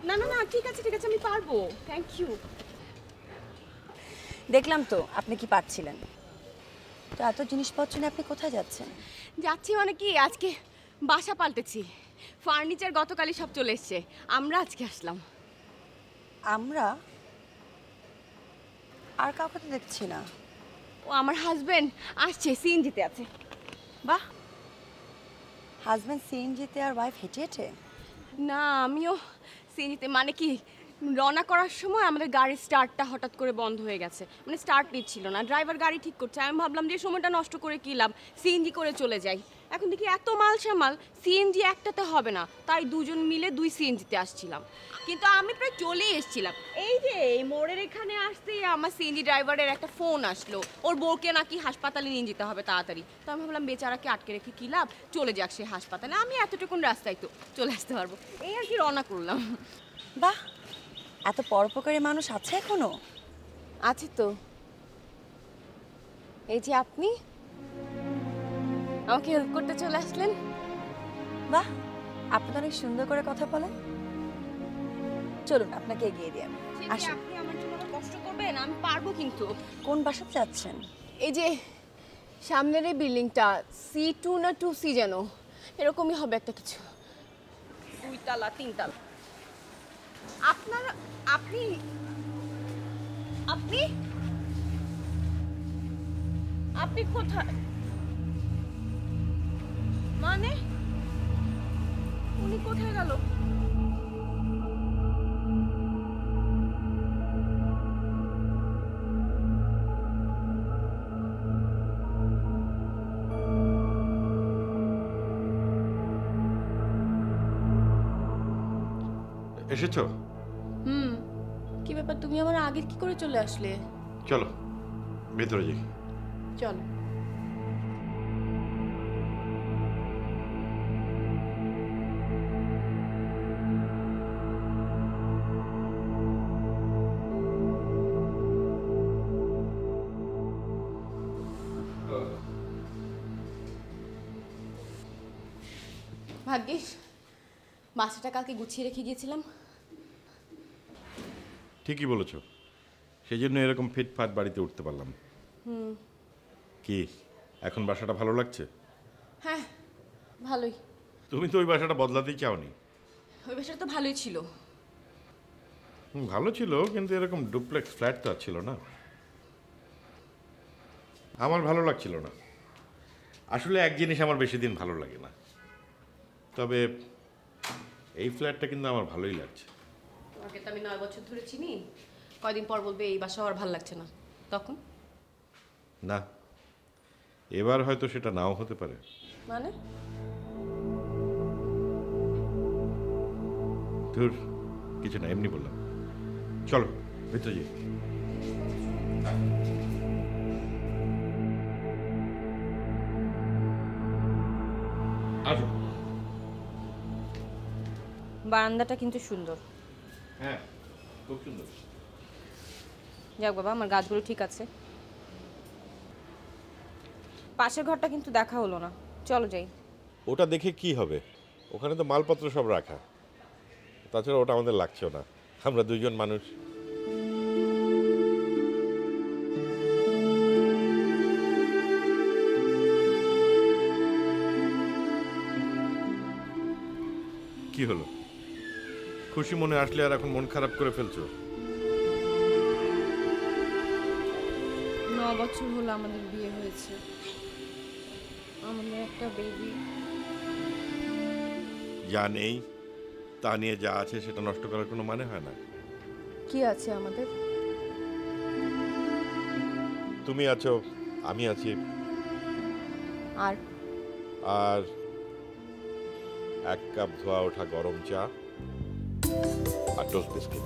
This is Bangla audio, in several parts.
না না না, ঠিক আছে ঠিক আছে, আমি পারবো। Thank you. দেখলাম তো আপনি কি পারছিলেন। তো এত জিনিসপত্র নিয়ে আপনি কোথায় যাচ্ছেন? যাচ্ছি মানে কি, আজকে বাসা পাল্টেছি। ফার্নিচার গতকালই সব চলে এসছে, আমরা আজকে আসলাম। আমরা? আর কাউকে তো দেখছি না। ও আমার হাজবেন্ড আসছে, সিএনজিতে আছে। বাহ, হাজব্যান্ড সিএনজিতে আর ওয়াইফ হেঁটে হেঁটে? না আমিও সিএনজিতে, মানে কি রওনা করার সময় আমাদের গাড়ির স্টার্টটা হঠাৎ করে বন্ধ হয়ে গেছে, মানে স্টার্ট নিচ্ছিল না। ড্রাইভার গাড়ি ঠিক করছে, আমি ভাবলাম যে সময়টা নষ্ট করে কি লাভ, সিএনজি করে চলে যাই। এখন দেখি এত মাল সামাল, সিএনজি একটাতে হবে না, তাই দুজন মিলে 2 সিএনজিতে আসছিলাম। কিন্তু আমি প্রায় চলেই এসেছিলাম, এই যে এই মোড়ের এখানে আসতে আমার সিএনজি ড্রাইভারের একটা ফোন আসলো, ওর বউকে নাকি হাসপাতালে নিয়ে যেতে হবে তাড়াতাড়ি। তো আমি ভাবলাম বেচারাকে আটকে রেখে কি লাভ, চলে যাক সে হাসপাতালে, আমি এতটুকুন রাস্তায় তো চলে আসতে পারবো, এই আর কি রওনা করলাম। বাহ, এত পরোপকারী মানুষ আছে এখনো? আছে তো, এই যে আপনি আমাকে হেল্প করতে চলে আসলেন। বাহ, আপনি তো অনেক সুন্দর করে কথা বলেন। চলুন আপনাকে এগিয়ে দিয়ে আসুন। আপনি আমার জন্য আবার কষ্ট করবেন, আমি পারবো কিন্তু। কোন বাসাতে যাচ্ছেন? এই যে সামনের এই বিল্ডিংটা, C2 না 2C যেন, এরকমই হবে একটা কিছু, 2 তলা 3 তলা। আপনার আপনি আপনি আপনি কোথায়, মানে উনি কোথায় গেল? এসেছো? হুম, কি ব্যাপার, তুমি আমার আগে কি করে চলে আসলে? চলো ভেতরে যাই। চলো। ভাগ্যিস বাসাটা কালকে গুছিয়ে রেখে গিয়েছিলাম। ঠিকই বলেছো, সেই জন্য এরকম ফিটফাট বাড়িতে উঠতে পারলাম। কি এখন বাসাটা ভালো লাগছে? হ্যাঁ ভালোই। তুমি তো ওই বাসাটা বদলাতেই চাওনি। ওই বাসাটা তো ভালোই ছিল। ভালো ছিল, কিন্তু এরকম ডুপ্লেক্স ফ্ল্যাট তো আর ছিল না। আমার ভালো লাগছিল না। আসলে এক জিনিস আমার বেশি দিন ভালো লাগে না, তবে এই ফ্ল্যাটটা কিন্তু আমার ভালোই লাগছে। তোমাকে তো আমি 9 বছর ধরে চিনি, কয়দিন পর বলবে এই বাসা আর ভালো লাগছে না, তখন? না, এবার হয়তো সেটা নাও হতে পারে। মানে ধুর, কিছু না, এমনি বললাম। চলো ভিতরে যাই। আসো। বারান্দাটা কিন্তু সুন্দর। হ্যাঁ, খুব সুন্দর। যাক বাবা, আমার গাছগুলো ঠিক আছে। পাশের ঘরটা কিন্তু দেখা হলো না, চলো যাই। ওটা দেখে কি হবে, ওখানে তো মালপত্র সব রাখা। তাছাড়া ওটা আমাদের লাগছেও না, আমরা দুইজন মানুষ। কি হলো, খুশি মনে আসলে আর এখন মন খারাপ করে ফেলছো? 9 বছর হলো আমাদের বিয়ে হয়েছে, আমাদের একটা বেবি। যা নেই তা নিয়ে যা আছে সেটা নষ্ট করার কোনো মানে হয় না। কি আছে আমাদের? তুমি আছো, আমি আছি, আর আর এক কাপ ধোয়া ওঠা গরম চা আর টোস্ট বিস্কিট।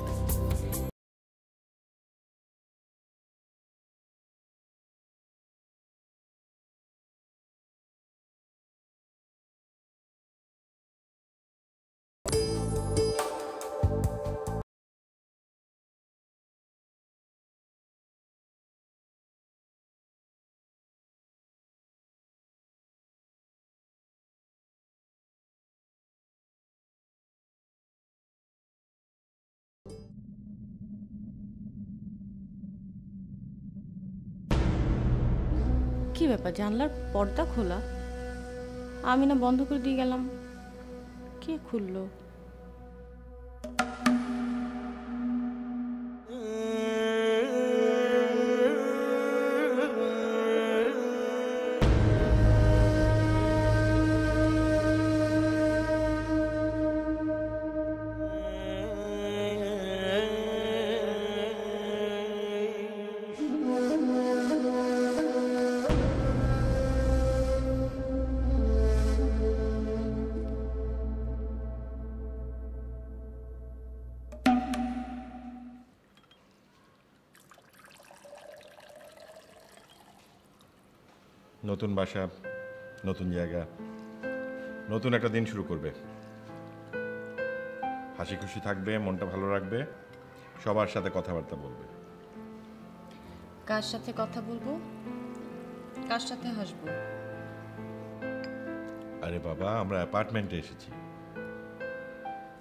ব্যাপার, জানলার পর্দা খোলা? আমি না বন্ধ করে দিয়ে গেলাম, কে খুললো? নতুন বাসা, নতুন জায়গা, নতুন একটা দিন শুরু করবে। হাসি খুশি থাকবে, মনটা ভালো রাখবে, সবার সাথে কথাবার্তা বলবে। কার সাথে কথা বলবো, কার সাথে হাসবো? আরে বাবা, আমরা অ্যাপার্টমেন্টে এসেছি।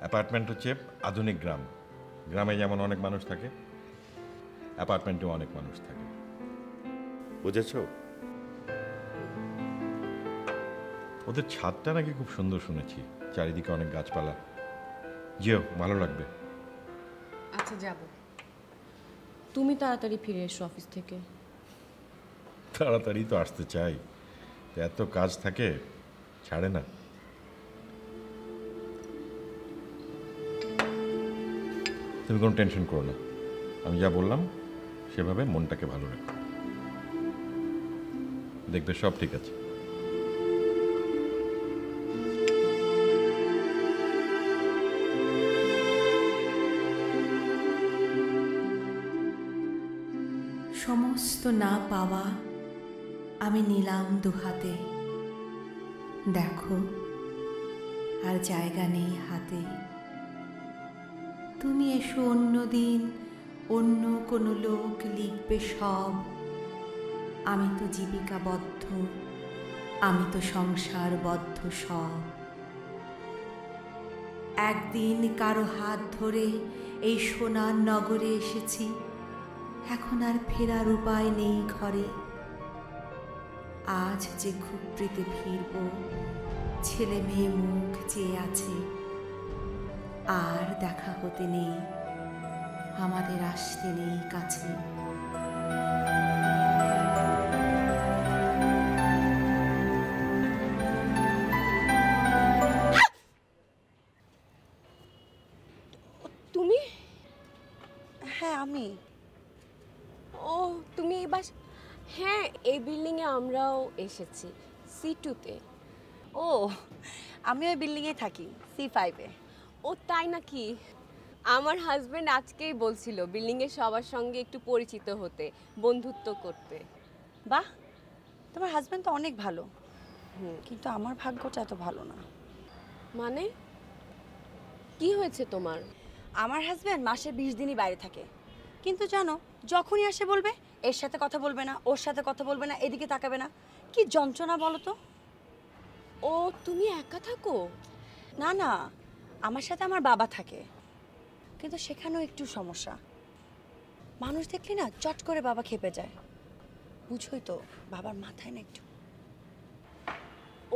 অ্যাপার্টমেন্ট হচ্ছে আধুনিক গ্রাম। গ্রামে যেমন অনেক মানুষ থাকে, অ্যাপার্টমেন্টেও অনেক মানুষ থাকে, বুঝেছো? ওদের ছাদটা নাকি খুব সুন্দর শুনেছি, চারিদিকে অনেক গাছপালা। যেও, ভালো লাগবে। আচ্ছা যাব। তুমি তাড়াতাড়ি ফিরে এসো অফিস থেকে। তাড়াতাড়ি তো আসতে চাই, তো এত কাজ থাকে, ছাড়ে না। তুমি কোনো টেনশন করো না, আমি যা বললাম সেভাবে মনটাকে ভালো রাখো, দেখবে সব ঠিক আছে। সমস্ত না পাওয়া আমি নিলাম দুহাতে, দেখো আর জায়গা নেই হাতে। তুমি এসো অন্য দিন, অন্য কোনো লোক লিখবে সব। আমি তো জীবিকাবদ্ধ, আমি তো সংসারবদ্ধ সব। একদিন কারো হাত ধরে এই সোনার নগরে এসেছি, এখন আর ফেরার উপায় নেই ঘরে। আজ যে খুপড়িতে ফিরব, ছেলে মেয়ে মুখ চেয়ে আছে, আর দেখা হতে নেই, আমাদের আসতে নেই কাছে। তুমি? হ্যাঁ আমি। ও তুমি এই বাস, হ্যাঁ এই বিল্ডিংয়ে আমরাও এসেছি, C2-তে। ও, আমি ওই বিল্ডিংয়ে থাকি, C5-এ। ও তাই নাকি? আমার হাজবেন্ড আজকেই বলছিল বিল্ডিংয়ের সবার সঙ্গে একটু পরিচিত হতে, বন্ধুত্ব করতে। বাহ, তোমার হাজবেন্ড তো অনেক ভালো। কিন্তু আমার ভাগ্যটা এত ভালো না। মানে কি হয়েছে তোমার? আমার হাজবেন্ড মাসে 20 দিনই বাইরে থাকে, কিন্তু জানো যখনই আসে বলবে এর সাথে কথা বলবে না, ওর সাথে কথা বলবে না, এদিকে তাকাবে না। কি যন্ত্রণা বলো তো। ও তুমি একা থাকো? না না, আমার সাথে আমার বাবা থাকে, কিন্তু সেখানেও একটু সমস্যা। মানুষ দেখলে না চট করে বাবা খেপে যায়। বুঝোই তো, বাবার মাথায় না একটু।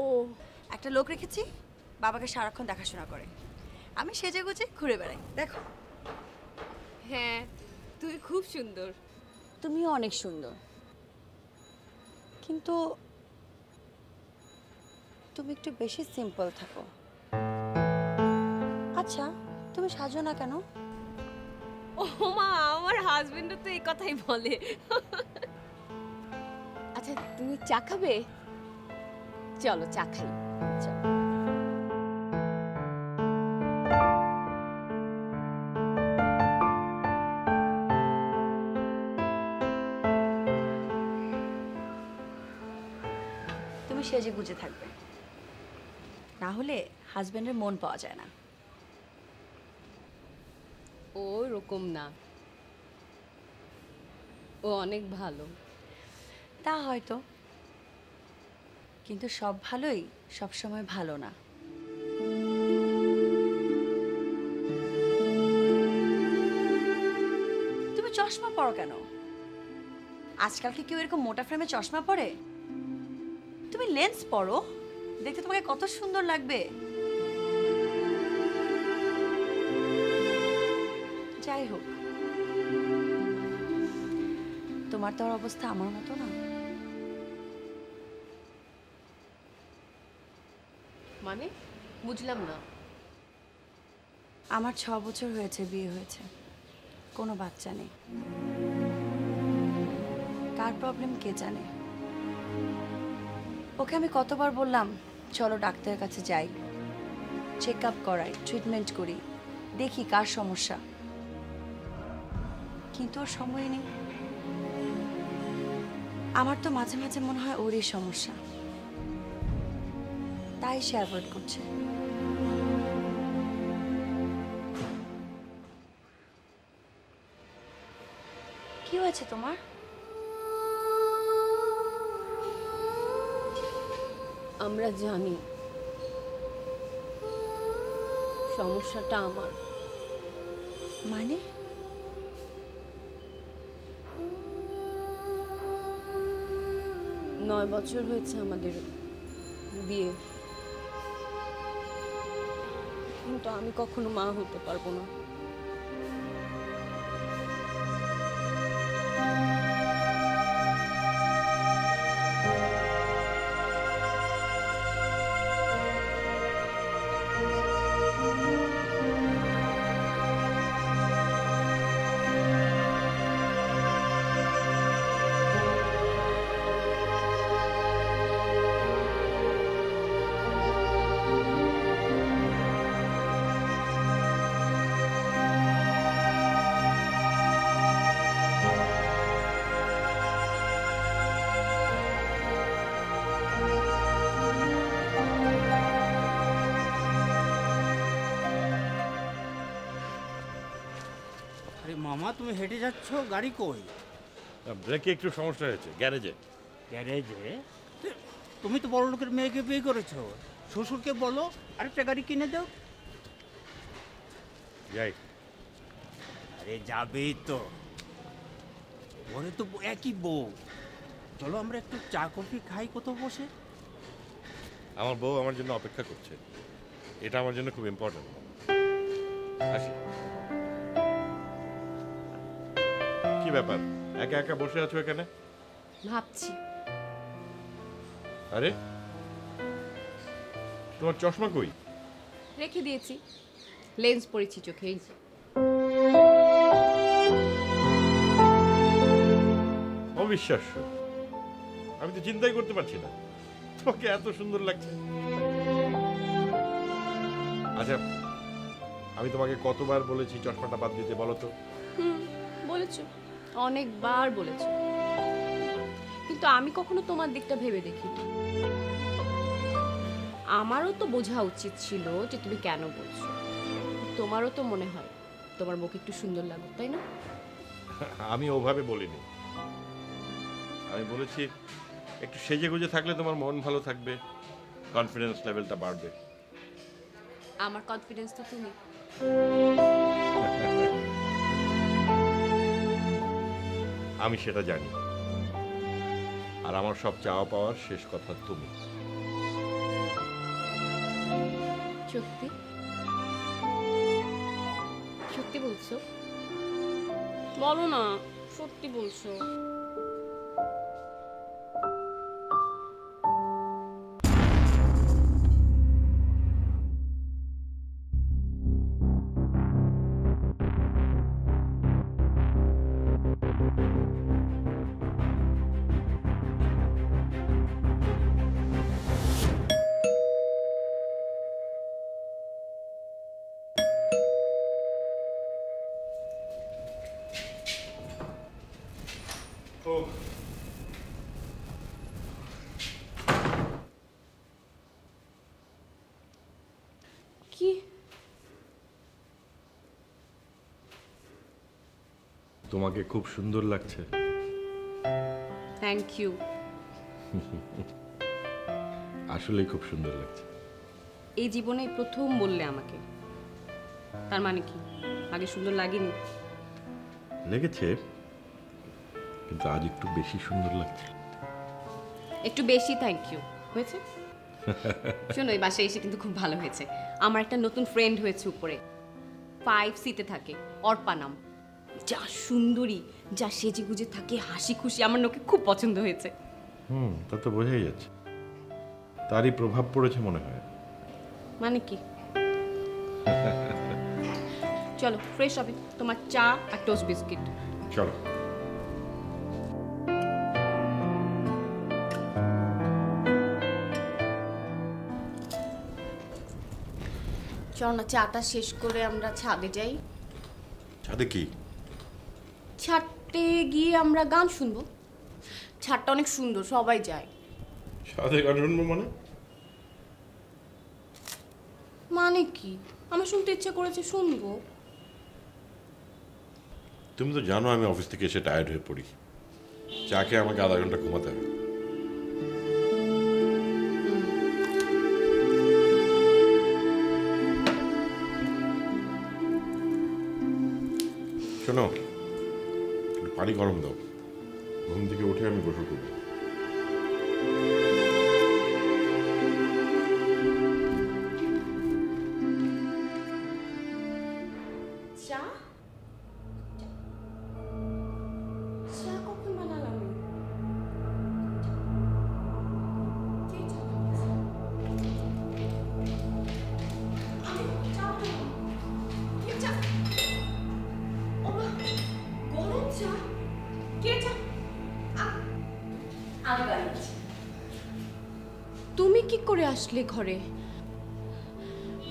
ও একটা লোক রেখেছি, বাবাকে সারাক্ষণ দেখাশোনা করে। আমি সেজে গুজে ঘুরে বেড়াই, দেখো। হ্যাঁ, তুমি খুব সুন্দর। তুমিও অনেক সুন্দর, কিন্তু তুমি একটু বেশি সিম্পল থাকো। আচ্ছা, তুমি সাজো না কেন? ও মা, আমার হাজবেন্ডও তো এই কথাই বলে। আচ্ছা তুমি চা খাবে? চলো চা খাই। চলো। তুমি সেজে গুজে থাকবে, না হলে হাজবেন্ডের মন পাওয়া যায় না। ও রকম না, ও অনেক ভালো। তা হয়তো, কিন্তু সব ভালোই সবসময় ভালো না। তুমি চশমা পরো কেন? আজকাল কি কেউ এরকম মোটা ফ্রেমে চশমা পরে? তুমি লেন্স পরো, দেখতে তোমাকে কত সুন্দর লাগবে। যাই হোক, তোমার তো আর অবস্থা আমার মতো না। মানে বুঝলাম না। আমার 6 বছর হয়েছে বিয়ে হয়েছে, কোনো বাচ্চা নেই। কার প্রবলেম কে জানে। ওকে আমি কতবার বললাম চলো ডাক্তারের কাছে যাই, চেক আপ করাই, ট্রিটমেন্ট করি, দেখি কার সমস্যা, কিন্তু ওর সময় নেই। আমার তো মাঝে মাঝে মনে হয় ওরই সমস্যা, তাই সে অ্যাভয়েড করছে। কি হয়েছে তোমার? আমরা জানি সমস্যাটা আমার। মানে 9 বছর হয়েছে আমাদের বিয়ে, কিন্তু আমি কখনো মা হতে পারবো না। আরে মামা, তুমি হেঁটে যাচ্ছ, গাড়ি কই? ব্রেকে একটু সমস্যা হয়েছে, গ্যারেজে। গ্যারেজে? তুমি তো বড় লোকের মেয়েকে বিয়ে করেছো, শ্বশুরকে বলো আরেকটা গাড়ি কিনে দাও। যাই। আরে যাবেই তো, ঘরে তো একই বউ। চলো আমরা একটু চা কফি খাই কোথাও বসে। আমার বউ আমার জন্য অপেক্ষা করছে, এটা আমার জন্য খুব ইম্পর্টেন্ট। আসি। কি ব্যাপার, একা একা বসে আছো এখানে? ভাবছি। আরে তোমার চশমা কই? রেখে দিয়েছি, লেন্স পরেছি চোখে। এই যে। অবিশ্বাস্য, আমি তো চিন্তাই করতে পারছি না তোমাকে এত সুন্দর লাগছে। আচ্ছা, আমি তোমাকে কতবার বলেছি চশমাটা বাদ দিতে, বলো তো? বলেছো, অনেকবার বলেছো, কিন্তু আমি কখনো তোমার দিকটা ভেবে দেখিনি। আমারও তো বোঝা উচিত ছিল যে তুমি কেন বলছো। তোমারও তো মনে হয় তোমার বউকে একটু সুন্দর লাগুক, তাই না? আমি ওভাবে বলিনি, আমি বলেছি একটু সেজে গুজে থাকলে তোমার মন ভালো থাকবে, কনফিডেন্স লেভেলটা বাড়বে। আমার কনফিডেন্স তো তুমি। আমি সেটা জানি, আর আমার সব চাওয়া পাওয়ার শেষ কথা তুমি। সত্যি সত্যি বলছো? বলো না, সত্যি বলছো? কি? তোমাকে খুব সুন্দর লাগছে। Thank you. আসলেই খুব সুন্দর লাগছে। এই জীবনে প্রথম বললে আমাকে, তার মানে কি আগে সুন্দর লাগেনি? লেগেছে, কিন্তু আজ একটু বেশি সুন্দর লাগছে। একটু বেশি থ্যাংক ইউ। হয়েছে? শোনো, এই বাসায় এসে কিন্তু খুব ভালো হয়েছে। আমার একটা নতুন ফ্রেন্ড হয়েছে উপরে, 5C-তে থাকে, অর্পা নাম। যা সুন্দরী, যা সেজে গুজে থাকে, হাসি খুশি, আমার নোকে খুব পছন্দ হয়েছে। তা তো বোঝাই যাচ্ছে, তারই প্রভাব পড়েছে মনে হয়। মানে কি? চলো ফ্রেশ হবে, তোমার চা আর টোস্ট বিস্কিট। চলো। চলো না, চাটা শেষ করে আমরা ছাদে যাই। ছাদে কি? ছাদে গিয়ে আমরা গান শুনবো। ছাদটা অনেক সুন্দর, সবাই যায়। ছাদে গান শুনবো মানে? মানে কি? আমার শুনতে ইচ্ছে করেছে, শুনবো। তুমি তো জানো আমি অফিস থেকে এসে টায়ার্ড হয়ে পড়ি, চাকে আমাকে আধা ঘন্টা ঘুমাতে হবে। শোনো, একটু পানি গরম দাও, ঘুম থেকে উঠে আমি গোসল করবো। চা? চা কখন বানালাম আমি? কে চা বানিয়েছে? আমি চা বানাবো। কে চা? ওমা, গরম চা? কে চা? আমি বানিয়েছি। তুমি কি করে আসলে ঘরে?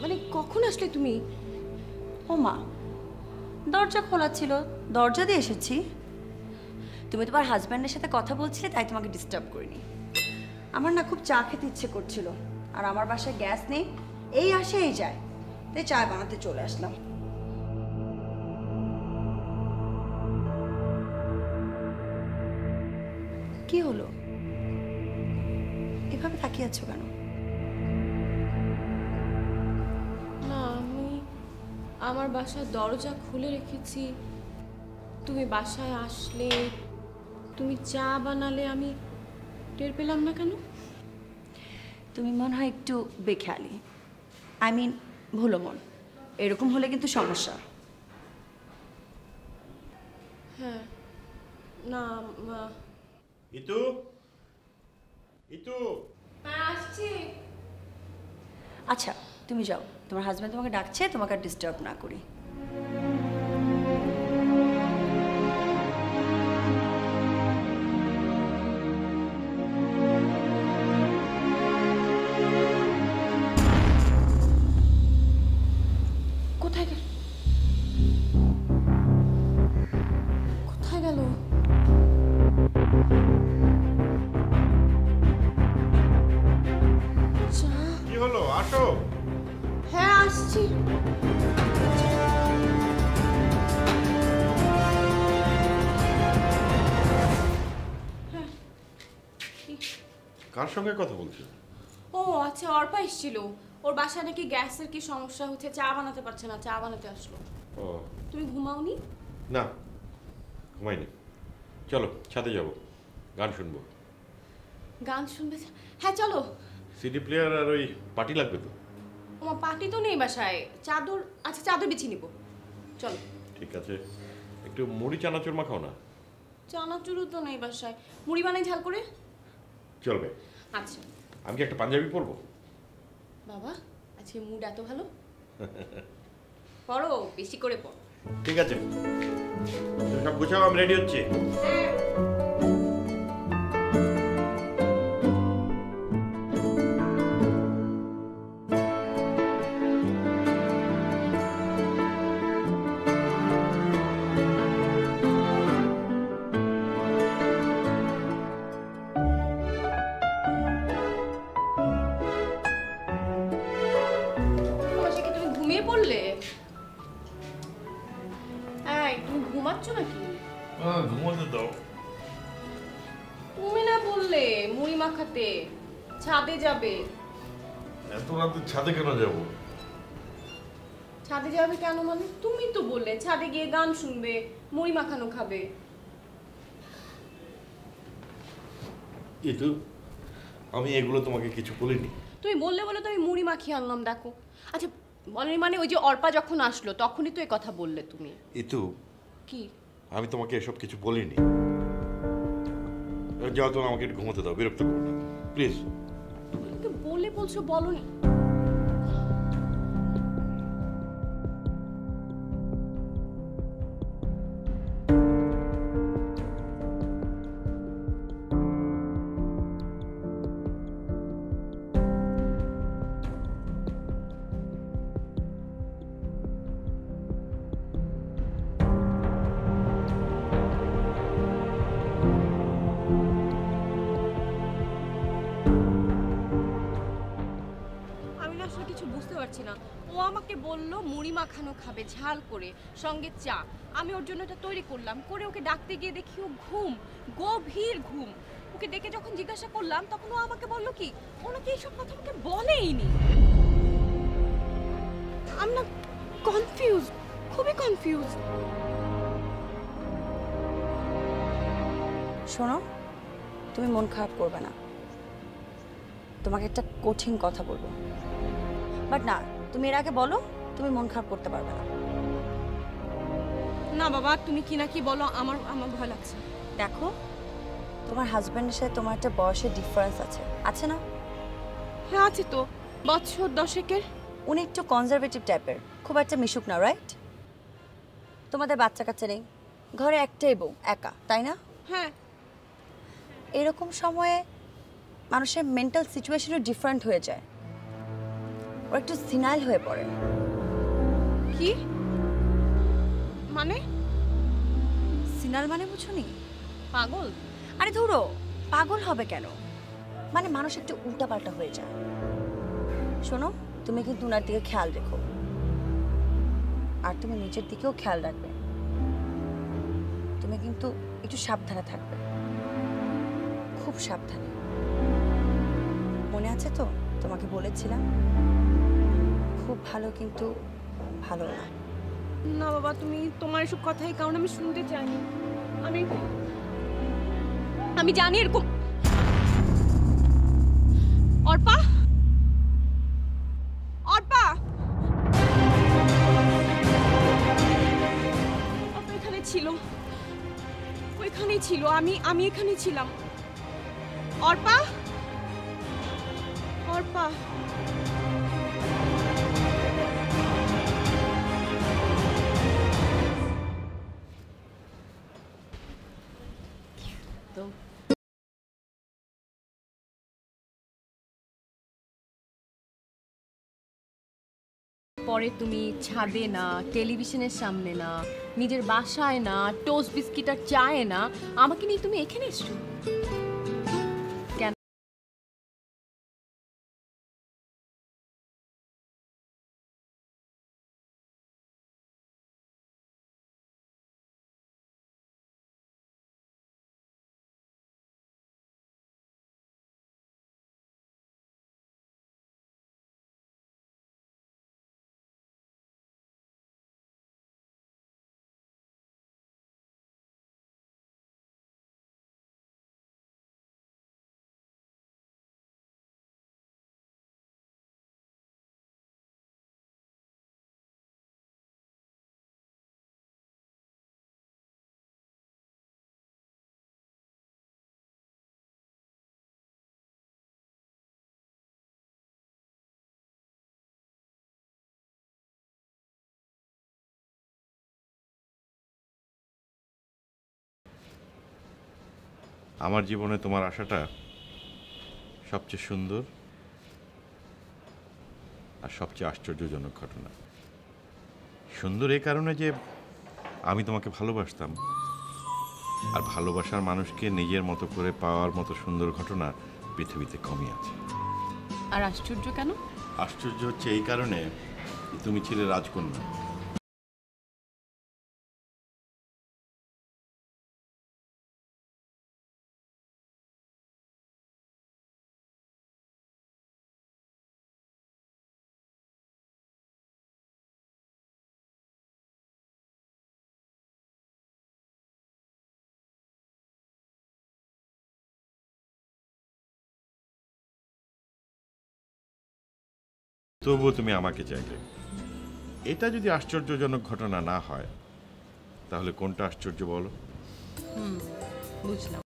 মানে কখন আসলে তুমি? ও মা, দরজা খোলা ছিল, দরজা দিয়ে এসেছি। তুমি তোমার হাজব্যান্ডের সাথে কথা বলছিলে, তাই তোমাকে ডিস্টার্ব করিনি। আমার না খুব চা খেতে ইচ্ছে করছিল, আর আমার বাসায় গ্যাস নেই, এই আসে এই যায়, তাই চা বানাতে চলে আসলাম। কি হলো, এভাবে তাকিয়ে আছো কেন? না, আমি আমার বাসার দরজা খুলে রেখেছি, তুমি বাসায় আসলে, তুমি চা বানালে, আমি টের পেলাম না কেন? তুমি মনে হয় একটু বেখেয়ালি, আই মিন ভুলো মন। এরকম হলে কিন্তু সমস্যা। হ্যাঁ, না ইতু, ইতু, আসছি। আচ্ছা তুমি যাও, তোমার হাজব্যান্ড তোমাকে ডাকছে, তোমাকে আর ডিস্টার্ব না করি। কোথায় গেল? কোথায় গেল? চা? কি হলো, আসো। হ্যাঁ, আসছি। কার সঙ্গে কথা বলছো? ও আচ্ছা, অর্পা এসেছিল। ওর বাসায় নাকি গ্যাসের কি সমস্যা হচ্ছে, চা বানাতে পারছে না, চা বানাতে আসলো। ও তুমি ঘুমাওনি? না, ঘুমাইনি। চলো ছাদে যাব, গান শুনবো। গান শুনবে? হ্যাঁ চলো। সিডি প্লেয়ার আর ওই পার্টি লাগবে তো। তোমার পার্টি তো নেই বাসায়, চাদর, আচ্ছা চাদর বিছিয়ে নিবো, চলো। ঠিক আছে, একটু মুড়ি চানাচুর মাখাও না। চানাচুরও তো নেই বাসায়, মুড়ি বানাই ঝাল করে। চলবে। আচ্ছা। আমি কি একটা পাঞ্জাবি পরবো? বাবা, আজকে মুড এত ভালো। পড়ো, বেশি করে পড়ো। ঠিক আছে, তুমি সব গুছাও, আমি রেডি হচ্ছি। কি তুমি ঘুমিয়ে পড়লে? এই, তুমি ঘুমাচ্ছ নাকি? ঘুমাতে দাও। তুমি না বললে মুড়ি মাখাতে, ছাদে যাবে। এত রাতে ছাদে কেন যাবো? ছাদে যাবে কেন মানে? তুমি তো বললে ছাদে গিয়ে গান শুনবে, মুড়ি মাখানো খাবে। ইতু, আমি এগুলো তোমাকে কিছু বলিনি। তুমি বললে বলে তো আমি মুড়ি মাখিয়ে আনলাম, দেখো। আচ্ছা বলেনি মানে ওই যে অর্পা যখন আসলো তখনই তো এই কথা বললে তুমি। ইতু, কি? আমি তোমাকে এসব কিছু বলিনি। যাও, তো আমাকে একটু ঘুমোতে দাও, বিরক্ত করো না প্লিজ। তোমাকে বলে বলছো, বলনি। আমি না আসলে কিছু বুঝতে পারছি না। ও আমাকে বলল মুড়ি মাখানো খাবে ঝাল করে, সঙ্গে চা। আমি ওর জন্য এটা তৈরি করলাম, করে ওকে ডাকতে গিয়ে দেখি ও ঘুম, গভীর ঘুম। ওকে ডেকে যখন জিজ্ঞাসা করলাম তখন ও আমাকে বলল কি ও নাকি এইসব কথা আমাকে বলেইনি। আমি না কনফিউজ, খুবই কনফিউজ। শোনো, তুমি মন খারাপ করবে না। তোমাকে একটা কঠিন কথা বলবো, বাট না, তুমি এর আগে বলো তুমি মন খারাপ করতে পারবে না। না বাবা, তুমি কি না কি বলো, আমার আমার ভয় লাগছে। দেখো, তোমার হাজব্যান্ডের সাথে তোমার একটা বয়সের ডিফারেন্স আছে, আছে না? হ্যাঁ আছে তো, বছর 10-এর। উনি একটু কনজারভেটিভ টাইপের, খুব একটা মিশুক না, রাইট? তোমাদের বাচ্চা কাচ্চা নেই, ঘরে একটাই বউ, একা, তাই না? হ্যাঁ। এরকম সময়ে মানুষের মেন্টাল সিচুয়েশনও ডিফারেন্ট হয়ে যায়, ও একটু সিনাইল হয়ে পড়ে। কি মানে? সিনাল মানে বুঝুনি? পাগল? আরে ধরো, পাগল হবে কেন, মানে মানুষ একটু উল্টাপাল্টা হয়ে যায়। শোনো, তুমি কিন্তু উনার দিকে খেয়াল রেখো, আর তুমি নিজের দিকেও খেয়াল রাখবে। তুমি কিন্তু একটু সাবধানে থাকবে, খুব সাবধানে। মনে আছে তো তোমাকে বলেছিলাম, খুব ভালো কিন্তু ভালো না। না বাবা, তুমি তোমার এসব কথাই কারণ আমি শুনতে চাইনি। আমি আমি জানি এরকম। অর্পা, অর্পা, অর্পা এখানে ছিল, ওইখানেই ছিল, আমি এখানেই ছিলাম। অর্পা, অর্পা। তো পরে তুমি ছাদে না, টেলিভিশনের সামনে না, নিজের বাসায় না, টোস্ট বিস্কিট আর চায়ে না, আমাকে নিয়ে তুমি এখানে এসছো কেন? আমার জীবনে তোমার আসাটা সবচেয়ে সুন্দর আর সবচেয়ে আশ্চর্যজনক ঘটনা। সুন্দর এই কারণে যে আমি তোমাকে ভালোবাসতাম, আর ভালোবাসার মানুষকে নিজের মতো করে পাওয়ার মতো সুন্দর ঘটনা পৃথিবীতে কমই আছে। আর আশ্চর্য কেন? আশ্চর্য হচ্ছে এই কারণে তুমি ছিলে রাজকন্যা, তবুও তুমি আমাকে চাইলে। এটা যদি আশ্চর্যজনক ঘটনা না হয় তাহলে কোনটা আশ্চর্য বলো? বুঝলাম।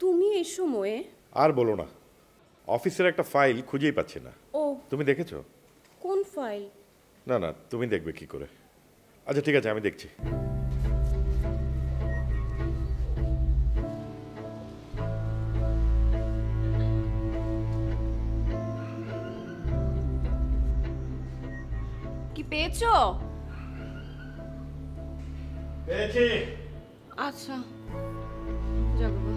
তুমি এই সময়ে? আর বলো না, অফিসের একটা ফাইল খুঁজেই পাচ্ছি না। ও, তুমি দেখেছো? কোন ফাইল? না না, তুমি দেখবে কি করে? আচ্ছা ঠিক আছে, আমি দেখছি। কি পেয়েছো? পেয়েছি। আচ্ছা, যা বাবা।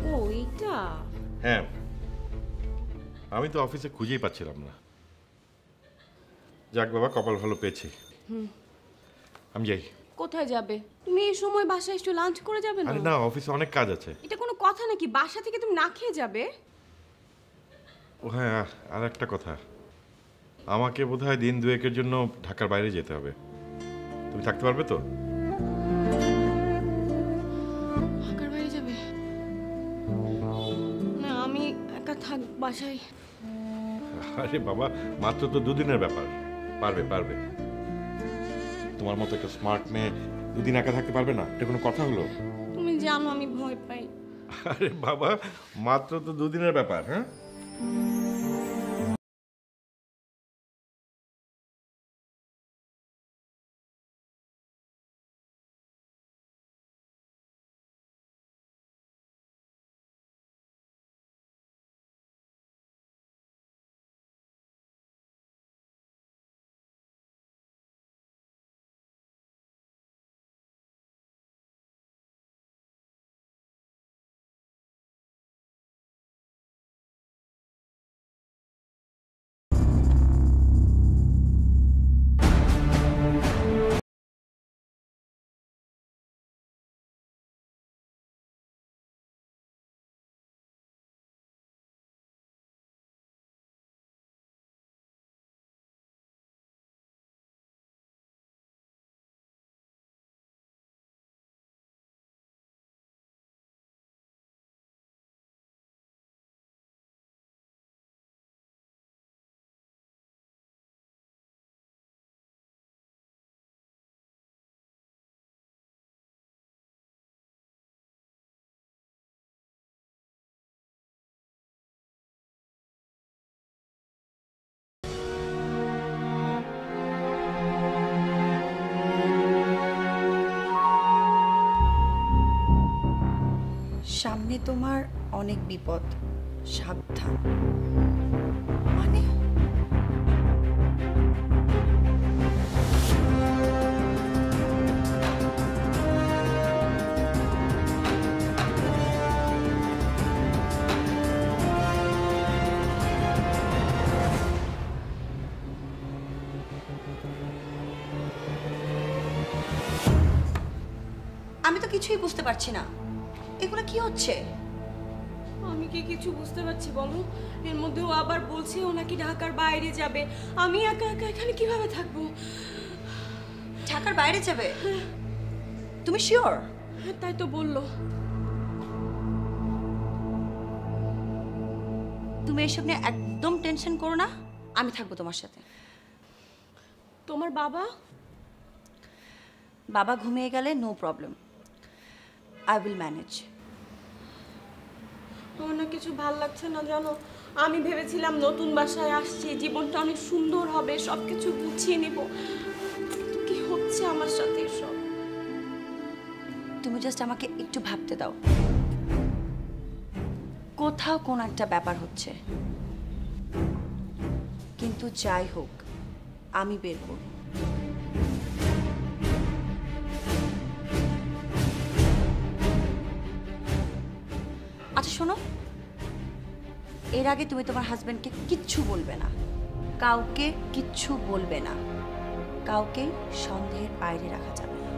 ও, এইটা? হ্যাঁ, আমি তো অফিসে খুঁজেই পাচ্ছিলাম না। যাক বাবা, কপাল ভালো পেয়েছি। আমি যাই। কোথায় যাবে? তুমি এই সময় বাসায় একটু লাঞ্চ করে যাবে না? আরে না, অফিসে অনেক কাজ আছে। এটা কোনো কথা নাকি? বাসা থেকে তুমি না খেয়ে যাবে? ও হ্যাঁ, আর একটা কথা, আমাকে বোধহয় দিন দুয়েকের জন্য ঢাকার বাইরে যেতে হবে। তুমি থাকতে পারবে তো? ঢাকার বাইরে যাবে? না, আমি একা থাক বাসায়। আরে বাবা, মাত্র তো দুদিনের ব্যাপার। পারবে পারবে। তোমার মতো একটা স্মার্ট মেয়ে দুদিন একা থাকতে পারবে না? এটা কোনো কথা হলো? তুমি জানো আমি ভয় পাই। আরে বাবা, মাত্র তো দুদিনের ব্যাপার। হ্যাঁ, সামনে তোমার অনেক বিপদ, সাবধান। মানে আমি তো কিছুই বুঝতে পারছি না, এগুলো কি হচ্ছে? আমি কি কিছু বুঝতে পারছি বলো? এর মধ্যেও আবার বলছে ও নাকি ঢাকার বাইরে যাবে। আমি একা একা এখানে কিভাবে থাকবো? ঢাকার বাইরে যাবে? তুমি শিওর? হ্যাঁ, তাই তো বললো। তুমি এসব নিয়ে একদম টেনশন করো না, আমি থাকবো তোমার সাথে। তোমার বাবা? বাবা ঘুমিয়ে গেলে no problem, I will manage. আমার না কিছু ভাল লাগছে না জানো। আমি ভেবেছিলাম নতুন বাসায় আসছি, জীবনটা অনেক সুন্দর হবে, সব কিছু গুছিয়ে নিব। কি হচ্ছে আমার সাথে এসব? তুমি জাস্ট আমাকে একটু ভাবতে দাও, কোথাও কোন একটা ব্যাপার হচ্ছে। কিন্তু যাই হোক, আমি বের করব। আচ্ছা শোনো, এর আগে তুমি তোমার হাজবেন্ডকে কিচ্ছু বলবে না, কাউকে কিচ্ছু বলবে না, কাউকে সন্দেহের বাইরে রাখা যাবে না।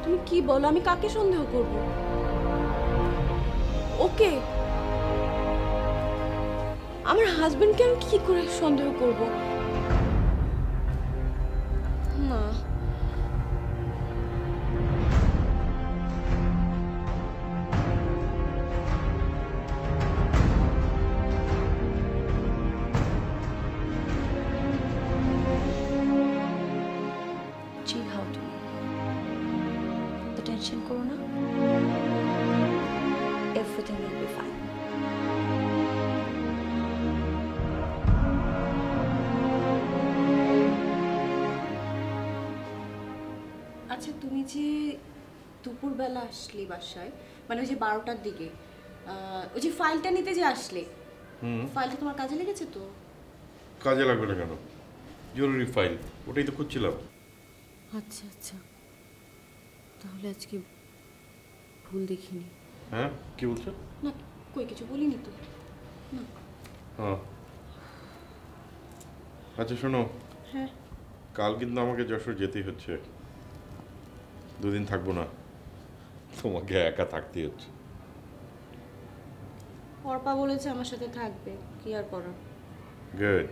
তুমি কি বলো? আমি কাকে সন্দেহ করব? ওকে? আমার হাজবেন্ডকে আমি কি করে সন্দেহ করব? না, চিল হাউ টু, তো টেনশন করো না, এভরিথিং উইল বি ফাইন। আচ্ছা তুমি যে দুপুরবেলা আসলে বাসায়, মানে ওই যে 12টার দিকে, ওই যে ফাইলটা নিতে যে আসলে, ফাইলটা তোমার কাজে লেগেছে তো? কাজে লাগবে না কেন? জরুরি ফাইল, ওটাই তো খুঁজছিলাম। আচ্ছা আচ্ছা, তাহলে আজকে ভুল দেখিনি। হ্যাঁ, কি বলছো? না, কই কিছু বলিনি তো। হ্যাঁ, আচ্ছা শোনো, হ্যাঁ, কাল কিন্তু আমাকে যশোর যেতেই হচ্ছে। 2 দিন থাকবো না, তোমাকে একা থাকতে হচ্ছে। অর্পা বলেছে আমার সাথে থাকবে, কি আর করার। গুড।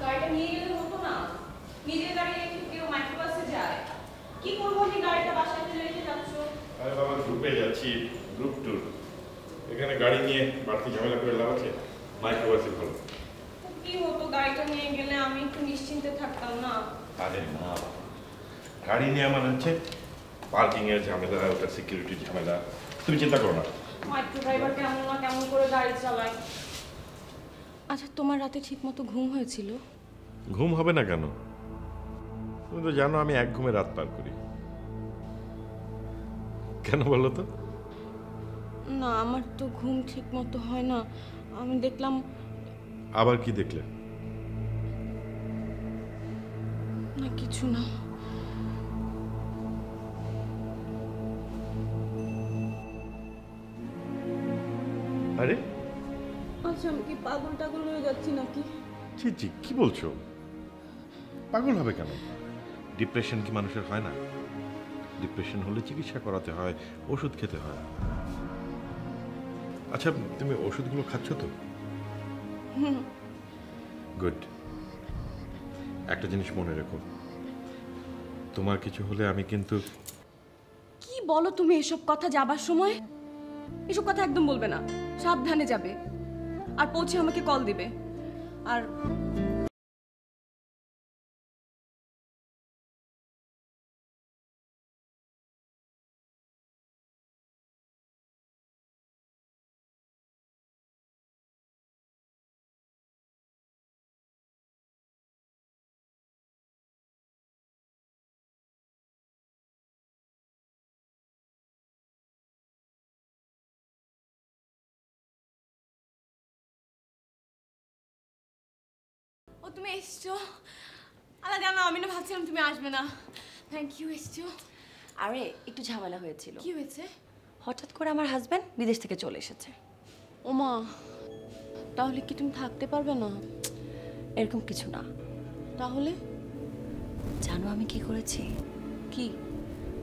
গাড়িটা নিয়ে গেলে হতো না? নিজের গাড়ি রেখে কেউ মাইক্রোবাসে যায়? কি করবো আমি গাড়িটা বাসায় ফেলে রেখে যাচ্ছ? আরে বাবা, গ্রুপে যাচ্ছি, গ্রুপ ট্যুর। এখানে গাড়ি নিয়ে বাড়তি ঝামেলা করে লাভ আছে? মাইক্রোবাসে ভালো। তো কি হতো গাড়িটা নিয়ে গেলে, আমি একটু নিশ্চিন্তে থাকতাম না? আরে না, গাড়ি নেওয়া মানে হচ্ছে পার্কিং এর ঝামেলা, ওটা সিকিউরিটির ঝামেলা, তুমি চিন্তা করো না। মাইক্রো ড্রাইভার কেমন না কেমন করে গাড়ি চালায়। আচ্ছা তোমার রাতে ঠিক মতো ঘুম হয়েছিল? ঘুম হবে না কেন? তুমি তো জানো আমি 1 ঘুমে রাত পার করি। কেন বলো তো? না, আমার তো ঘুম ঠিক মতো হয় না। আমি দেখলাম। আবার কি দেখলে? না কিছু না। আরে আচ্ছা আমি কি পাগল টাগল হয়ে যাচ্ছি নাকি? ছি ছি, কি বলছো? পাগল হবে কেন? ডিপ্রেশন কি মানুষের হয় না? ডিপ্রেশন হলে চিকিৎসা করাতে হয়, ওষুধ খেতে হয়। আচ্ছা, তুমি ওষুধগুলো খাচ্ছ তো? গুড। একটা জিনিস মনে রেখো, তোমার কিছু হলে আমি কিন্তু... কি বলো তুমি এসব কথা যাবার সময়? এসব কথা একদম বলবে না, সাবধানে যাবে আর পৌঁছে আমাকে কল দিবে। আর ও তুমি এসছো? আল্লাহ জানো, আমি না ভাবছিলাম তুমি আসবে না। থ্যাংক ইউ, এসছো। আরে একটু ঝামেলা হয়েছিল। কি হয়েছে? হঠাৎ করে আমার হাজবেন্ড বিদেশ থেকে চলে এসেছে। ওমা, তাহলে কি তুমি থাকতে পারবে না? এরকম কিছু না। তাহলে জানো আমি কি করেছি? কি?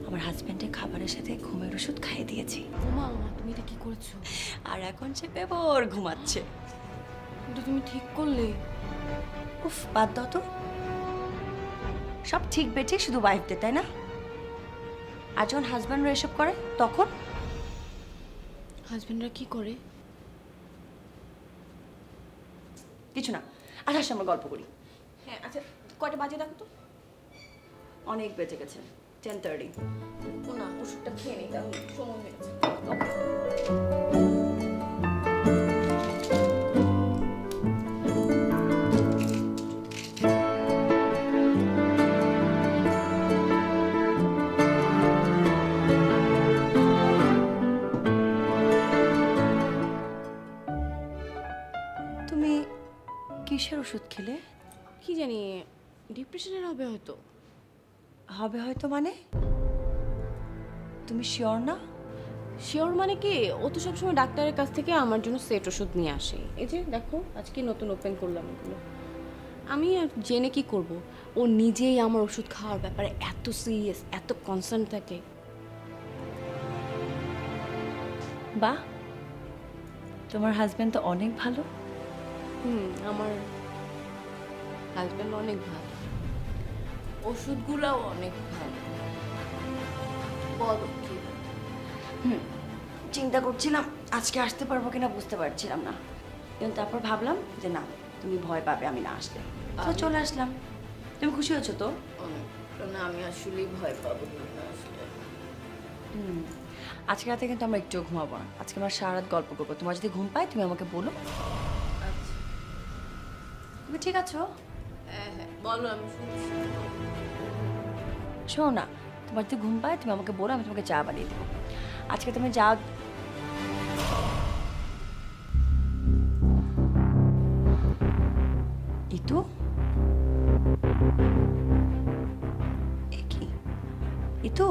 আমার হাজবেন্ডের খাবারের সাথে ঘুমের ওষুধ খাইয়ে দিয়েছি। ওমা, তুমি এটা কি করেছো? আর এখন সে বেবর ঘুমাচ্ছে। এটা তুমি ঠিক করলে? উফ, বাদ দাও তো। সব ঠিক বেঠিক শুধু ওয়াইফদের, তাই না? আর যখন হাজব্যান্ডরা এসব করে তখন হাজবেন্ডরা কি করে? কিছু না। আচ্ছা আমরা গল্প করি। হ্যাঁ আচ্ছা, কয়টা বাজে দেখো তো। অনেক বেঁচে গেছে, 10:30। ও না, ওষুধটা খেয়ে নিই, তাহলে সময় হয়ে গেছে। তুমি কিসের ওষুধ খেলে? কি জানি, ডিপ্রেশনের হবে হয়তো। হবে হয়তো মানে? তুমি শিওর না? শিওর মানে কি, ও তো সবসময় ডাক্তারের কাছ থেকে আমার জন্য সেট ওষুধ নিয়ে আসে। এই যে দেখো, আজকে নতুন ওপেন করলাম এগুলো। আমি আর জেনে কি করব? ও নিজেই আমার ওষুধ খাওয়ার ব্যাপারে এত সিরিয়াস, এত কনসার্ন থাকে। বাহ, তোমার হাজবেন্ড তো অনেক ভালো। আমার হাজব্যান্ড অনেক ভালো, ওষুধগুলোও অনেক ভালো। বলো কি? চিন্তা করছিলাম আজকে আসতে পারবো কিনা, বুঝতে পারছিলাম না। কিন্তু তারপর ভাবলাম যে না, তুমি ভয় পাবে আমি না আসলে, তো চলে আসলাম। তুমি খুশি হয়েছো তো? না, আমি আসলেই ভয় পাবো না আসলে। আজকে রাতে কিন্তু আমরা একটু ঘুমাবো না। আজকে আমরা সারা রাত গল্প করবো। তোমার যদি ঘুম পায় তুমি আমাকে বলো। আচ্ছা, তুমি ঠিক আছো? হ্যাঁ হ্যাঁ, বলো, আমি শুনছি। শোনো না, তোমার যদি ঘুম পায় তুমি আমাকে বলো, আমি তোমাকে চা বানিয়ে দেবো। আজকে তুমি যা... ইতু, এ কি ইতু?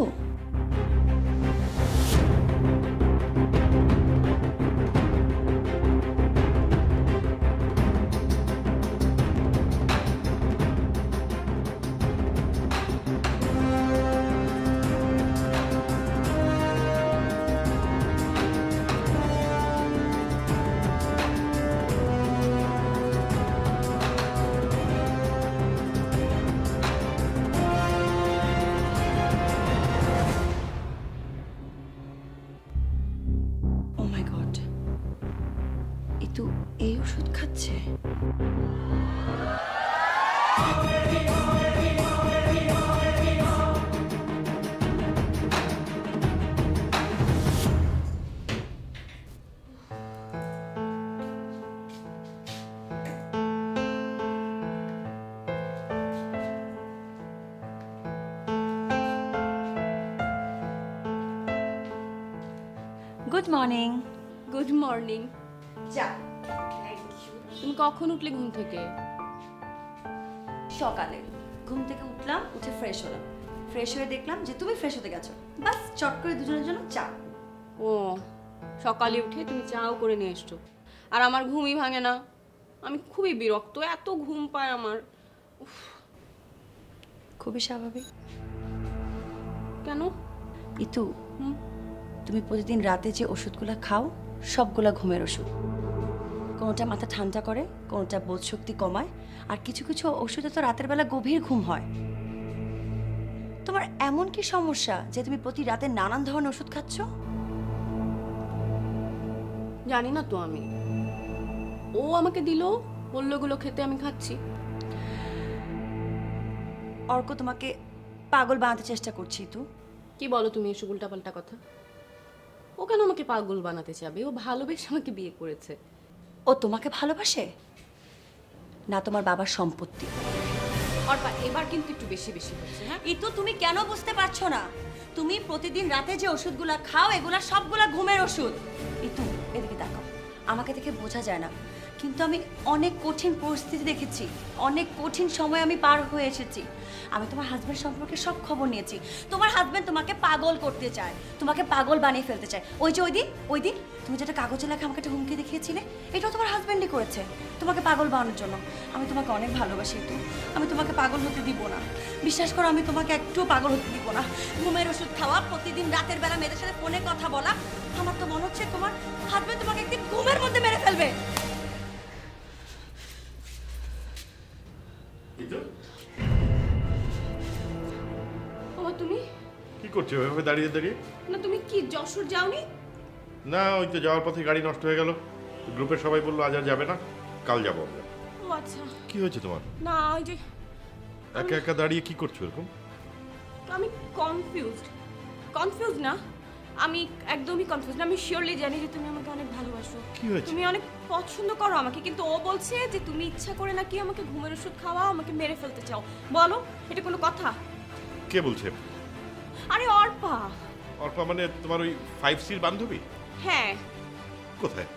ও মাই গড, ইতু এই ওষুধ খাচ্ছে? Good morning. Good morning. যা, তুমি কখন উঠলে ঘুম থেকে? সকালে ঘুম থেকে উঠলাম, উঠে ফ্রেশ হলাম। ফ্রেশ হয়ে দেখলাম যে তুমি ফ্রেশ হতে গেছো। বাস চট করে দুজনের জন্য চা। ও, সকালে উঠে তুমি চাও করে নিয়ে এসছো, আর আমার ঘুমই ভাঙে না। আমি খুবই বিরক্ত, এত ঘুম পায় আমার। উফ। খুবই স্বাভাবিক। কেন? ইতু, তুমি প্রতিদিন রাতে যে ওষুধগুলো খাও সবগুলা ঘুমের ওষুধ। কোনোটা মাথা ঠান্ডা করে, কোনোটা বোধ শক্তি কমায়, আর কিছু কিছু ওষুধে তো রাতের বেলা গভীর ঘুম হয়। তোমার এমন কি সমস্যা যে তুমি প্রতি রাতে নানান ধরনের ওষুধ খাচ্ছ? জানি না তো আমি। ও আমাকে দিল, বললো এগুলো খেতে, আমি খাচ্ছি। অর্ক তোমাকে পাগল বানাতে চেষ্টা করছি ইতু। কি বলো তুমি এসব উল্টাপাল্টা কথা? ও কেন আমাকে পাগল বানাতে চাবে? ও ভালোবেসে আমাকে বিয়ে করেছে। ও তোমাকে ভালোবাসে না তোমার বাবার সম্পত্তি? অর্পা, এবার কিন্তু একটু বেশি বেশি হচ্ছে। হ্যাঁ, ইতু, তুমি কেন বুঝতে পারছো না? তুমি প্রতিদিন রাতে যে ওষুধগুলা খাও এগুলা সবগুলা ঘুমের ওষুধ। ইতু, এদিকে দেখো, আমাকে দেখে বোঝা যায় না, কিন্তু আমি অনেক কঠিন পরিস্থিতি দেখেছি, অনেক কঠিন সময় আমি পার হয়ে এসেছি। আমি তোমার হাজবেন্ড সম্পর্কে সব খবর নিয়েছি। তোমার হাজবেন্ড তোমাকে পাগল করতে চায়, তোমাকে পাগল বানিয়ে ফেলতে চায়। ওই যে ওই দিন তুমি যেটা কাগজে লেখা আমাকে একটা হুমকি দেখিয়েছিলে, এটাও তোমার হাজবেন্ডই করেছে তোমাকে পাগল বানানোর জন্য। আমি তোমাকে অনেক ভালোবাসি ইতু, আমি তোমাকে পাগল হতে দিব না। বিশ্বাস করো, আমি তোমাকে একটুও পাগল হতে দিব না। ঘুমের ওষুধ খাওয়া, প্রতিদিন রাতের বেলা মেয়েদের সাথে ফোনে কথা বলা, আমার তো মনে হচ্ছে তোমার হাজবেন্ড তোমাকে একদিন ঘুমের মধ্যে মেরে ফেলবে। ও তুমি কি করছো এভাবে দাঁড়িয়ে দাঁড়িয়ে? না, তুমি কি যশোর যাওনি? না, ওই তো যাওয়ার পথে গাড়ি নষ্ট হয়ে গেল। গ্রুপের সবাই বললো আজ আর যাবে না, কাল যাবো আমরা। ও আচ্ছা। কি হয়েছে তোমার? না, ওই যে একা একা দাঁড়িয়ে কি করছো এরকম? আমি কনফিউজ না, আমি একদমই কনফিউজ না। আমি শিওরলি জানি যে তুমি আমাকে অনেক ভালোবাসো, কি হয়েছে? তুমি অনেক পছন্দ করো আমাকে, কিন্তু ও বলছে যে তুমি ইচ্ছা করে নাকি আমাকে ঘুমের ওষুধ খাওয়াও, আমাকে মেরে ফেলতে চাও। বলো, এটা কোনো কথা? কে বলছে? আরে অর্পা। অর্পা মানে তোমার ওই 5Cর বান্ধবী? হ্যাঁ। কোথায়?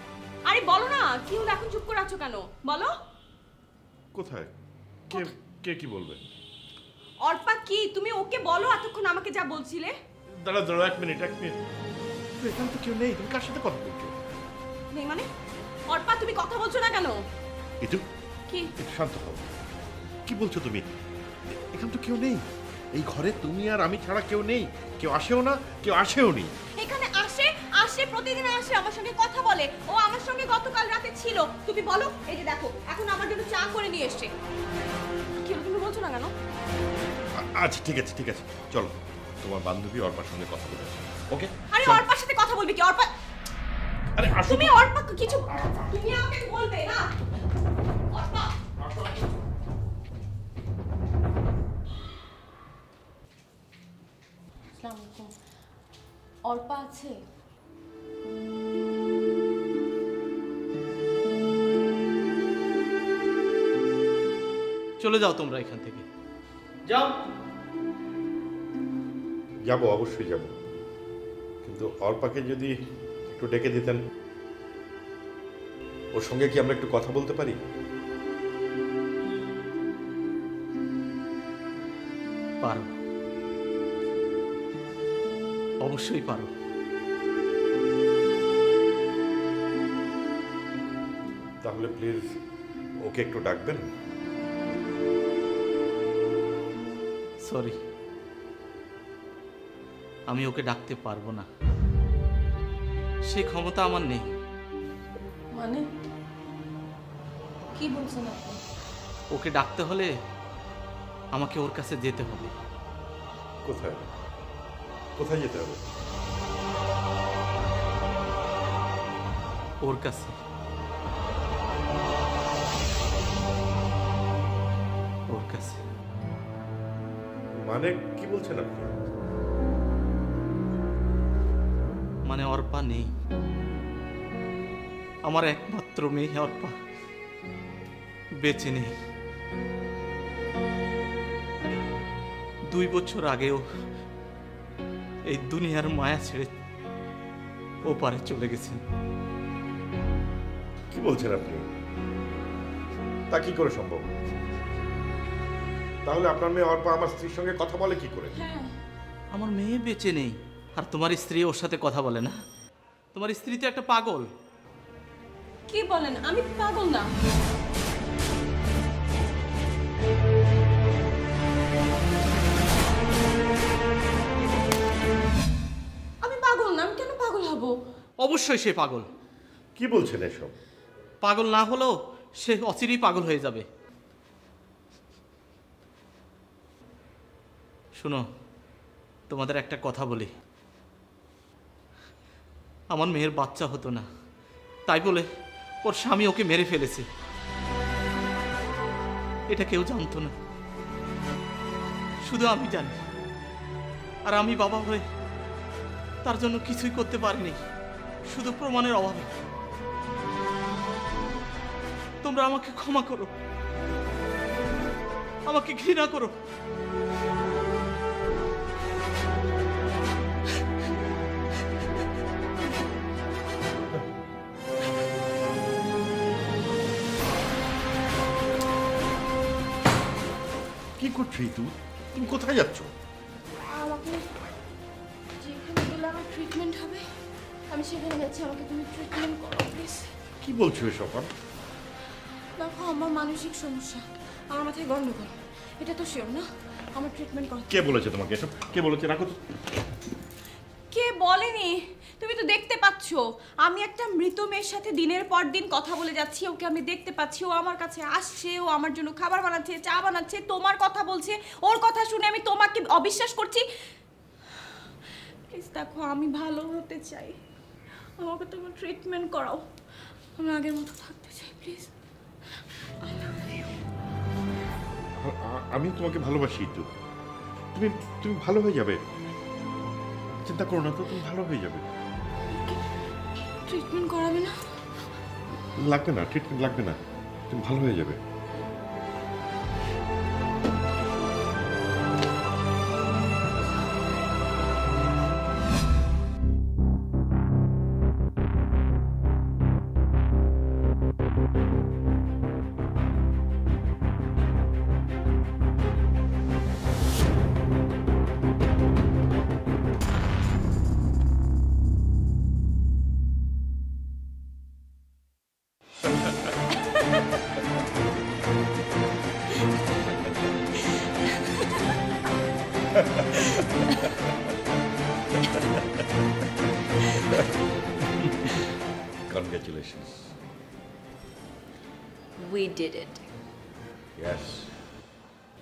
আরে বলো না, কি হলো এখন চুপ করে আছো কেন? বলো কোথায়? কে কে কি বলবে? অর্পা কি? তুমি ওকে বলো এতক্ষণ আমাকে যা বলছিলে। দাঁড়া দাঁড়া, এক মিনিট। এখানে তো কেউ নেই, তুমি কার সাথে কথা বলছো? নেই মানে? অর্পা, তুমি কথা বলছো না কেন? ইতু, কি? একটু শান্ত হও। কি বলছো তুমি? এখানে তো কেউ নেই, এই ঘরে তুমি আর আমি ছাড়া কেউ নেই। কেউ আসেও না, কেউ আসেও নি। এখানে আসে প্রতিদিন আসে, আমার সঙ্গে কথা বলে। ও আমার সঙ্গে গতকাল রাতে ছিল। তুমি বলো, এই যে দেখো এখন আমার জন্য চা করে নিয়ে এসেছে। কি হলো, তুমি বলছো না কেন? আচ্ছা ঠিক আছে, চলো তোমার বান্ধবী অর্পার সঙ্গে কথা বলে আসি। ওকে? আরে অর্পার সাথে কথা বলবি কি? অর্পা, আরে আসো। তুমি অর্পা কিছু, তুমি আমাকে বলবে না। অর্পা, আসসালামু আলাইকুম। অর্পা আছে? চলে যাও তোমরা এখান থেকে, যাও। যাবো, অবশ্যই যাব, কিন্তু অর্পাকে যদি একটু ডেকে দিতেন, ওর সঙ্গে কি আমরা একটু কথা বলতে পারি? পারো, অবশ্যই পারো। তাহলে প্লিজ ওকে একটু ডাকবেন। সরি, আমি ওকে ডাকতে পারবো না, সে ক্ষমতা আমার নেই। মানে কি বলছেন আপনি? ওকে ডাকতে হলে আমাকে ওর কাছে যেতে হবে। কোথায় কোথায় যেতে হবে? ওর কাছে, ওর কাছে। মানে কি বলছেন আপনি? মানে অর্পা নেই, আমার একমাত্র মেয়ে অর্পা বেঁচে নেই। 2 বছর আগেও এই দুনিয়ার মায়া ছেড়ে ওপারে চলে গেছেন। কি বলছেন আপনি? তা কি করে সম্ভব? তাহলে আপনার মেয়ে অর্পা আমার স্ত্রীর সঙ্গে কথা বলে কি করে? আমার মেয়ে বেঁচে নেই, আর তোমার স্ত্রী ওর সাথে কথা বলে না? তোমার স্ত্রী তো একটা পাগল। কি বলেন? আমি পাগল না। অবশ্যই সে পাগল। কি বলছেন এসব? পাগল না হলেও সে অচিরেই পাগল হয়ে যাবে। শোনো, তোমাদের একটা কথা বলি। আমার মেয়ের বাচ্চা হতো না, তাই বলে ওর স্বামী ওকে মেরে ফেলেছে। এটা কেউ জানতো না, শুধু আমি জানি। আর আমি বাবা হয়ে তার জন্য কিছুই করতে পারিনি, শুধু প্রমাণের অভাবে। তোমরা আমাকে ক্ষমা করো, আমাকে ঘৃণা করো। কি করছো তুমি? তুমি কোথায় যাচ্ছ? আমাকে যেখানে গেলে আমার ট্রিটমেন্ট হবে আমি সেখানে যাচ্ছি। আমাকে তুমি ট্রিটমেন্ট করো প্লিজ। কি বলছো এসব? দেখো আমার মানসিক সমস্যা, আমার মাথায় গন্ডগোল, এটা তো শিওর না? আমার ট্রিটমেন্ট করো। কে বলেছে তোমাকে এসব? কে বলেছে? রাখো তো। কে বলেনি? তুমি তো দেখতে পাচ্ছ আমি একটা মৃত মেয়ের সাথে দিনের পর দিন কথা বলে যাচ্ছি। ওকে আমি দেখতে পাচ্ছি, ও আমার কাছে আসছে, ও আমার জন্য খাবার বানাচ্ছে, চা বানাচ্ছে, তোমার কথা বলছে। ওর কথা শুনে আমি তোমাকে অবিশ্বাস করছি? প্লিজ দেখো, আমি ভালো হতে চাই, আমাকে তোমার ট্রিটমেন্ট করাও। আমি আগের মতো থাকতে চাই প্লিজ। আমি তোমাকে ভালোবাসি তো। তুমি তুমি ভালো হয়ে যাবে, চিন্তা করো না তো, তুমি ভালো হয়ে যাবে। ট্রিটমেন্ট করাবে না? লাগবে না, ট্রিটমেন্ট লাগবে না, তুমি ভালো হয়ে যাবে। Congratulations. We did it. Yes,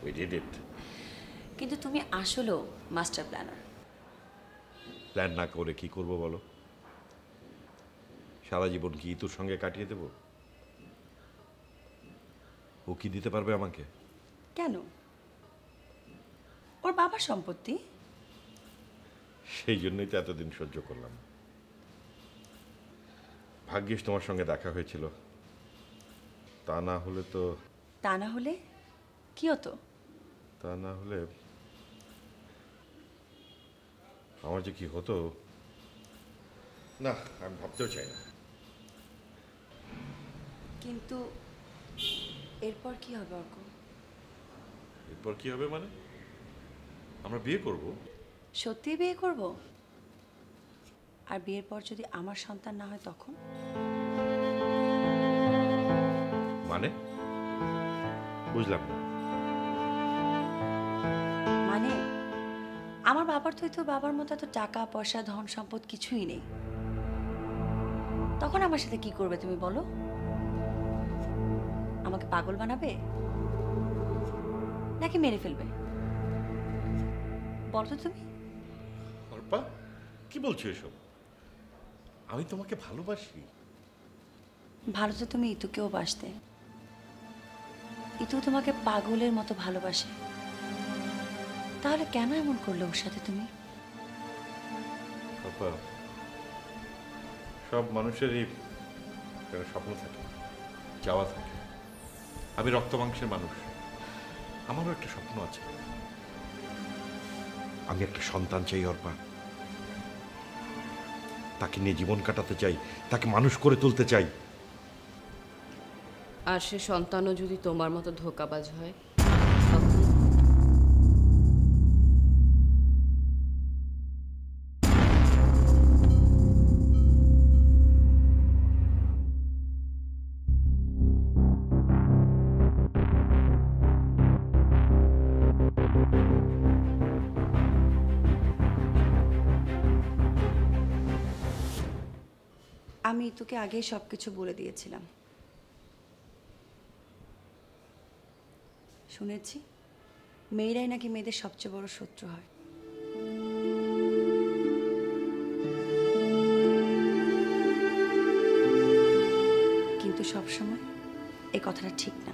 we did it. কিন্তু তুমি আসলেও মাস্টার প্ল্যানার। প্ল্যান না করে কি করব বলো? সারা জীবন কি তোর সঙ্গে কাটিয়ে দেব? ও কি দিতে পারবে আমাকে? কেন? ওর বাবার সম্পত্তি। সেই জন্যই তো এতদিন সহ্য করলাম। ভাগ্যিস তোমার সঙ্গে দেখা হয়েছিল, তা না হলে তো। তা না হলে কি হতো? তা না হলে আমার যে কি হতো না, আমি ভাবতেও চাই না। কিন্তু এরপর কি হবে অর্ক? এরপর কি হবে মানে? আমরা বিয়ে করব। সত্যি বিয়ে করব? আর বিয়ের পর যদি আমার সন্তান না হয় তখন? মানে বুঝলাম না। মানে আমার বাবার তো বাবার মতো এত টাকা পয়সা ধন সম্পদ কিছুই নেই। তখন আমার সাথে কি করবে তুমি বলো? আমাকে পাগল বানাবে নাকি মেরে ফেলবে? বলো তো তুমি। অর্পা, কি বলছো এসব? আমি তোমাকে ভালোবাসি। ভালো তো তুমি ইতুকেও বাসতে। ইতু তোমাকে পাগলের মতো ভালোবাসে, তাহলে কেন এমন করলে ওর সাথে তুমি? অর্পা, সব মানুষেরই একটা স্বপ্ন থাকে, চাওয়া থাকে। আমি রক্ত মাংসের মানুষ, আমারও একটা স্বপ্ন আছে। আমি একটা সন্তান চাই অর্পা, তাকে নিয়ে জীবন কাটাতে চাই, তাকে মানুষ করে তুলতে চাই। আর সে সন্তানও যদি তোমার মতো ধোঁকাবাজ হয়? আমি তোকে আগেই সব কিছু বলে দিয়েছিলাম। শুনেছি মেয়েরাই নাকি মেয়েদের সবচেয়ে বড় শত্রু হয়। কিন্তু সবসময় এই কথাটা ঠিক না।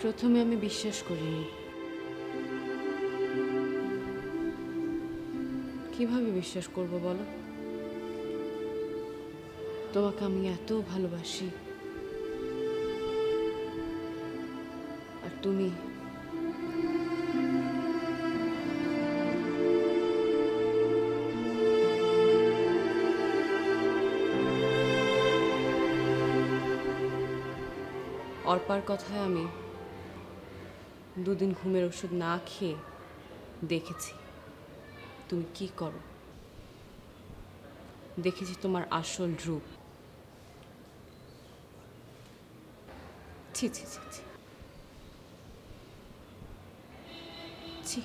প্রথমে আমি বিশ্বাস করিনি। কিভাবে বিশ্বাস করব বলো? তোমাকে আমি এত ভালোবাসি, আর তুমি অর্পার কথায় আমি দুদিন ঘুমের ওষুধ না খেয়ে দেখেছি তুমি কি করো, দেখেছি তোমার আসল রূপ। ছি ছি ছি ছি ছি।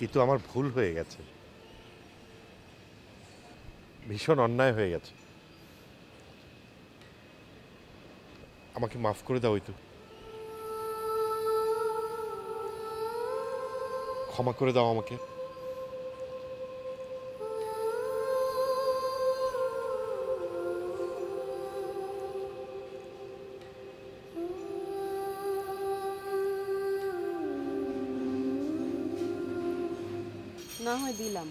এ তো আমার ভুল হয়ে গেছে, ভীষণ অন্যায় হয়ে গেছে। আমাকে মাফ করে দাও, তো ক্ষমা করে দাও আমাকে। না হয় দিলাম,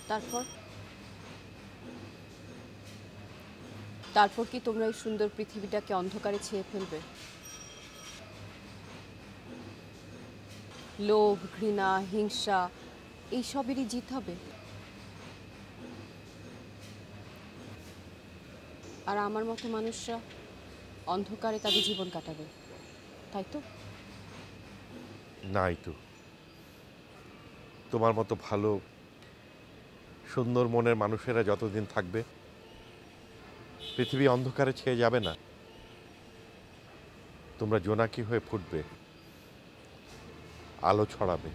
তারপর তারপর কি তোমরা এই সুন্দর পৃথিবীটাকে অন্ধকারে ছেয়ে ফেলবে? লোভ, ঘৃণা, হিংসা এইসবেরই জিত হবে, আর আমার মতো মানুষরা অন্ধকারে তাদের জীবন কাটাবে, তাই তো? নাই তো, তোমার মতো ভালো সুন্দর মনের মানুষেরা যতদিন থাকবে পৃথিবী অন্ধকারে ছেয়ে যাবে না। তোমরা জোনাকি হয়ে ফুটবে, আলো ছড়াবে।